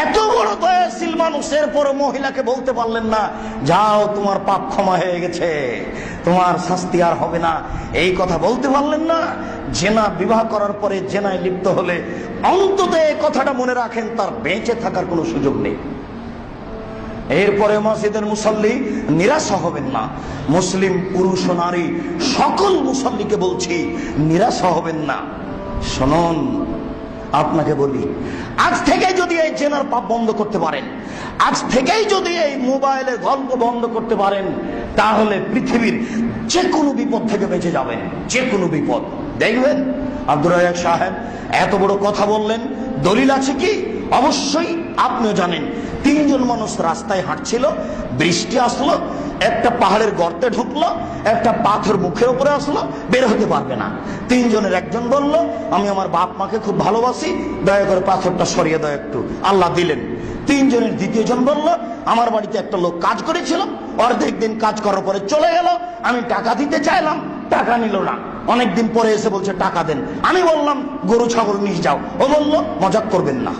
এত বড় দয়াশীল মানুষের পর মহিলাকে বলতে পারলেন না, যাও তোমার পাপ ক্ষমা হয়ে গেছে, তোমার শাস্তি আর হবে না, এই কথা বলতে পারলেন না? জেনা বিবাহ করার পরে জেনায় লিপ্ত হলে অন্তত এই কথাটা মনে রাখেন, তার বেঁচে থাকার কোনো সুযোগ নেই। এরপরে মসজিদের মুসল্লি নিরাশা হবেন না। মুসলিম পুরুষ ও নারী সকল মুসল্লিকে বলছি, নিরাশা হবেন না। শুনুন, আপনাকে বলি, আজ থেকে যদি এই জেনার পাপ বন্ধ করতে পারেন, আজ থেকেই যদি এই মোবাইলের গল্প বন্ধ করতে পারেন, তাহলে পৃথিবীর যে কোনো বিপদ থেকে বেঁচে যাবেন। যে কোনো বিপদ। দেখবেন আব্দুর রাজ্জাক সাহেব এত বড় কথা বললেন, দলিল আছে কি? অবশ্যই আপনিও জানেন। তিনজন মানুষ রাস্তায় হাঁটছিল, বৃষ্টি আসলো, একটা পাহাড়ের গর্তে ঢুকলো, একটা পাথর মুখের উপরে আসলো, বের হতে পারবে না। তিনজনের একজন বলল, আমি আমার বাপ মাকে খুব ভালোবাসি, দয়া করে পাথরটা সরিয়ে দাও একটু। আল্লাহ দিলেন। তিনজনের দ্বিতীয়জন বলল, আমার বাড়িতে একটা লোক কাজ করেছিল, অর্ধেক দিন কাজ করার পরে চলে গেল, আমি টাকা দিতে চাইলাম, টাকা নিল না। অনেকদিন পরে এসে বলছে টাকা দেন। আমি বললাম গরু ছাগল নিয়ে যাও। ও বলল মজাক করবেন না,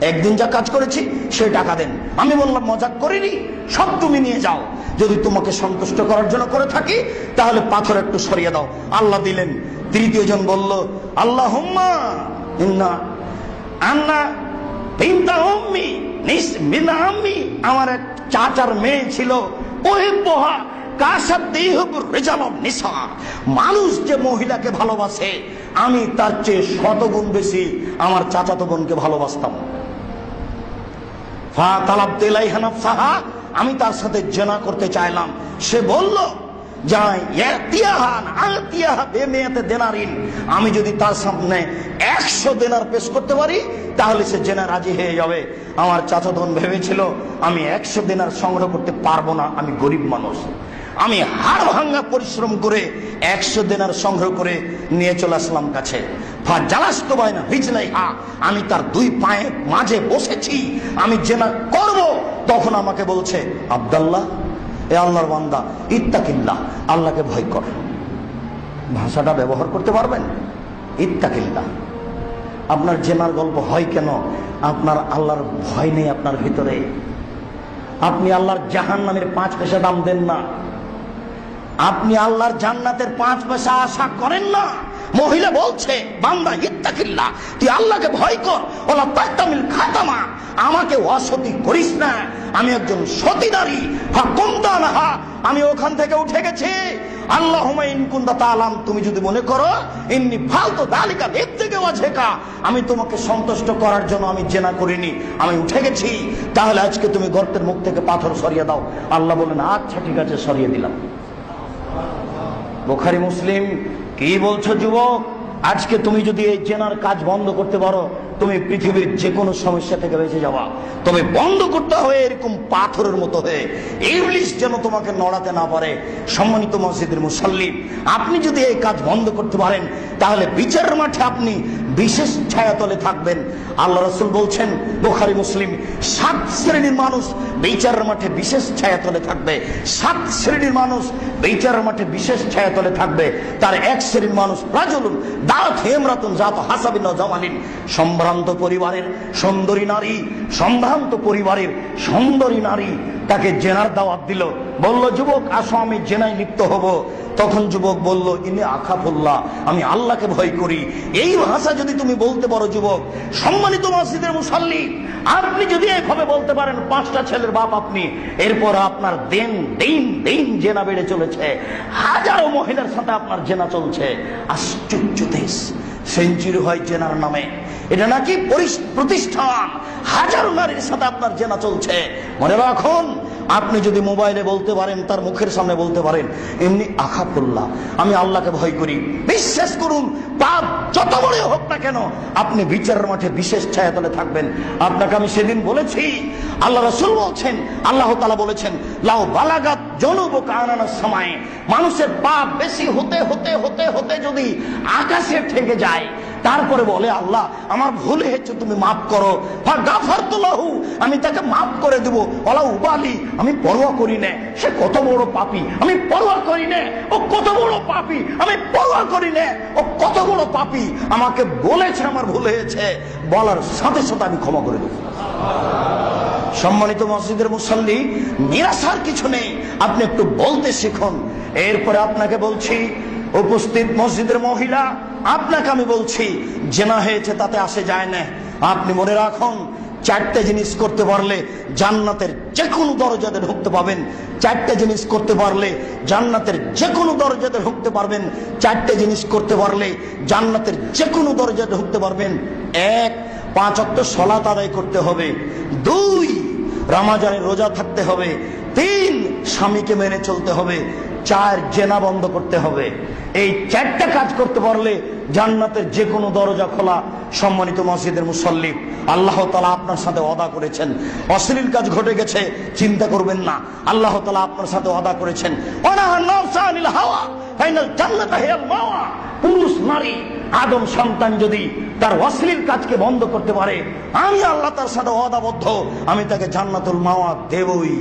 একদিন যা কাজ করেছি সে টাকা দেন। আমি বললাম মজাক করিনি, সব তুমি নিয়ে যাও, যদি তোমাকে সন্তুষ্ট করার জন্য করে থাকি তাহলে পাথর একটু সরিয়ে দাও। আল্লাহ দিলেন। তৃতীয়জন বলল, আল্লাহুম্মা ইন্না আন্না বিনতা উম্মি নিসমিনা আম্মি, আমার এক চাচার মেয়ে ছিল, ওই পোহা মানুষ যে মহিলাকে ভালোবাসে, আমি তার চেয়ে শতগুণ বেশি আমার চাচাতো বোনকে ভালোবাসতাম। আমি তার সাথে জেনা করতে চাইলাম। সে বলল, আমি যদি তার সামনে 100 দেনার পেশ করতে পারি তাহলে সে জেনা রাজি হয়ে যাবে। আমার চাচাতো বোন ভেবেছিল আমি 100 দেনার সংগ্রহ করতে পারবো না, আমি গরিব মানুষ। আমি হাড় ভাঙ্গা পরিশ্রম করে 100 দেনার সংগ্রহ করে নিয়ে চলে আসলাম কাছে। আমি তার দুই পায়ের মাঝে বসেছি, আমি জেনা করব। তখন আমাকে বলছে, আব্দুল্লাহ, এ আল্লাহর বান্দা, ইত্তাকিল্লাহ, আল্লাহকে ভয় কর। ভাষাটা ব্যবহার করতে পারবেন? ইত্তাকিল্লাহ। আপনার জেনার গল্প হয় কেন? আপনার আল্লাহর ভয় নেই আপনার ভিতরে। আপনি আল্লাহর জাহান্নামের 5 পয়সা দাম দেন না, আপনি আল্লাহর জান্নাতের 5 পয়সা আশা করেন না। মহিলা বলছে, বান্দা ইত্তাকিল্লাহ, তুই আল্লাহকে ভয় কর, ওলা তাহতামিল খাতামা, আমাকে অসতী করিস না, আমি একজন সতী নারী। আমি ওখান থেকে উঠে গেছি। আল্লাহুম্মা ইন কুনতা তাআলাম, তুমি যদি মনে করো ইন্নী ফালতু যালিকা লিবতিকা ওয়াজহাকা, আমি তোমাকে সন্তুষ্ট করার জন্য আমি জেনা করিনি, আমি উঠে গেছি, তাহলে আজকে তুমি গর্তের মুখ থেকে পাথর সরিয়ে দাও। আল্লাহ বলেন, আচ্ছা ঠিক আছে, সরিয়ে দিলাম। বুখারী মুসলিম। কি বলছো যুবক? আজকে তুমি যদি এই জেনার কাজ বন্ধ করতে পারো, তুমি পৃথিবীর যে কোনো সমস্যা থেকে বেঁচে যাওয়া। তবে বন্ধ করতে হবে এরকম পাথরের মতো হয়ে, ইবলিস যেন তোমাকে নড়াতে না পারে। সম্মানিত মসজিদের মুসল্লি, আপনি যদি এই কাজ বন্ধ করতে পারেন তাহলে বিচারের মাঠে আপনি বিশেষ ছায়াতলে থাকবেন। আল্লাহ রাসূল বলছেন, বুখারী মুসলিম, 7 শ্রেণীর মানুষ বিচারের মাঠে বিশেষ ছায়াতলে থাকবে। 7 শ্রেণীর মানুষ বিচারের মাঠে বিশেষ ছায়াতলে থাকবে। তার 1 শ্রেণীর মানুষ রাজুলুন দাত ইমরাতুন জাত হাসাবিন ওয়া জামালিন, সম্ভ্রান্ত পরিবারের সুন্দরী নারী, সম্ভ্রান্ত পরিবারের সুন্দরী নারী তাকে জেনার দাওয়াত দিল। বলল, যুবক আসো, আমি জেনায় লিপ্ত হব। তখন যুবক বলল, ইন্নী আখাফুল্লাহ, আমি আল্লাহকে ভয় করি। এই ভাষা যদি তুমি বলতে পারো যুবক, সম্মানিত মসজিদের মুসল্লি, আপনি যদি এইভাবে বলতে পারেন, 5টা ছেলের বাপ আপনি, এরপর আপনার দিন জেনা বেড়ে চলেছে, হাজারো মহিলার সাথে আপনার জেনা চলছে। আশ্চর্য দেশ, সেঞ্চুরি হয় জেনার নামে। এটা নাকি প্রতিষ্ঠান, হাজারো নারীর সাথে আপনার জেনা চলছে। মনে রাখুন, আপনি যদি মোবাইলে বলতে পারেন, তার মুখের সামনে বলতে পারেন, এমনি আখাফুল্লাহ, আমি আল্লাহকে ভয় করি, বিশ্বাস করুন, পাপ যত বড় হোক না কেন, আপনি বিচারের মাঠে বিশেষ ছায়াতলে থাকবেন। আপনাকে আমি সেদিন বলেছি, আল্লাহ রাসূল বলছেন, আল্লাহ তাআলা বলেছেন, লাউ বালাগাত জুনুবুকা আনানাস সামায়ে, মানুষের পাপ বেশি হতে হতে হতে হতে যদি আকাশে ঠেকে যায়, তারপরে বলে, আল্লাহ আমার ভুল হয়েছে, তুমি মাফ করো, ফাগাফারতু লাহু, আমি তাকে মাফ করে দেব, ওয়ালা উবালি, আমি পরোয়া করি না সে কত বড় পাপী, আমি পরোয়া করি না ও কত বড় পাপী, আমি পরোয়া করি না ও কত বড় পাপী, আমাকে বলেছে আমার ভুল হয়েছে, বলার সাথে সাথে আমি ক্ষমা করে দেব। সম্মানিত মসজিদের মুসল্লি, নিরাশার কিছু নেই, আপনি একটু বলতে শিখুন। এরপরে আপনাকে বলছি, উপস্থিত মসজিদের মহিলা, আপনাকে আমি বলছি, জেনা হয়েছে তাতে আসে যায় না। আপনি মনে রাখুন, চারটে জিনিস করতে পারলে জান্নাতের যে কোনো দরজাতে ঢুকতে পাবেন। চারটে জিনিস করতে পারলে জান্নাতের যে কোনো দরজাতে ঢুকতে পারবেন। চারটে জিনিস করতে পারলে জান্নাতের যে কোনো দরজাতে ঢুকতে পারবেন। 1, 5 ওয়াক্ত সালাত আদায় করতে হবে। 2, রমজানের রোজা থাকতে হবে। 3, স্বামীকে মেনে চলতে হবে। 4, জেনা বন্ধ করতে হবে। এই 4টা কাজ করতে পারলে জান্নাতের যে কোনো দরজা খোলা। সম্মানিত মসজিদের মুসল্লি, আল্লাহ তাআলা আপনার সাথে ওয়াদা করেছেন, অশ্লীল কাজ ঘটে গেছে চিন্তা করবেন না, আল্লাহ তাআলা আপনার সাথে ওয়াদা করেছেন, পুরুষ নারী আদম সন্তান যদি তার অশ্লীল কাজকে বন্ধ করতে পারে, আমি আল্লাহ তার সাথে ওয়াদাবদ্ধ, আমি তাকে জান্নাতুল মাওয়া দেবই।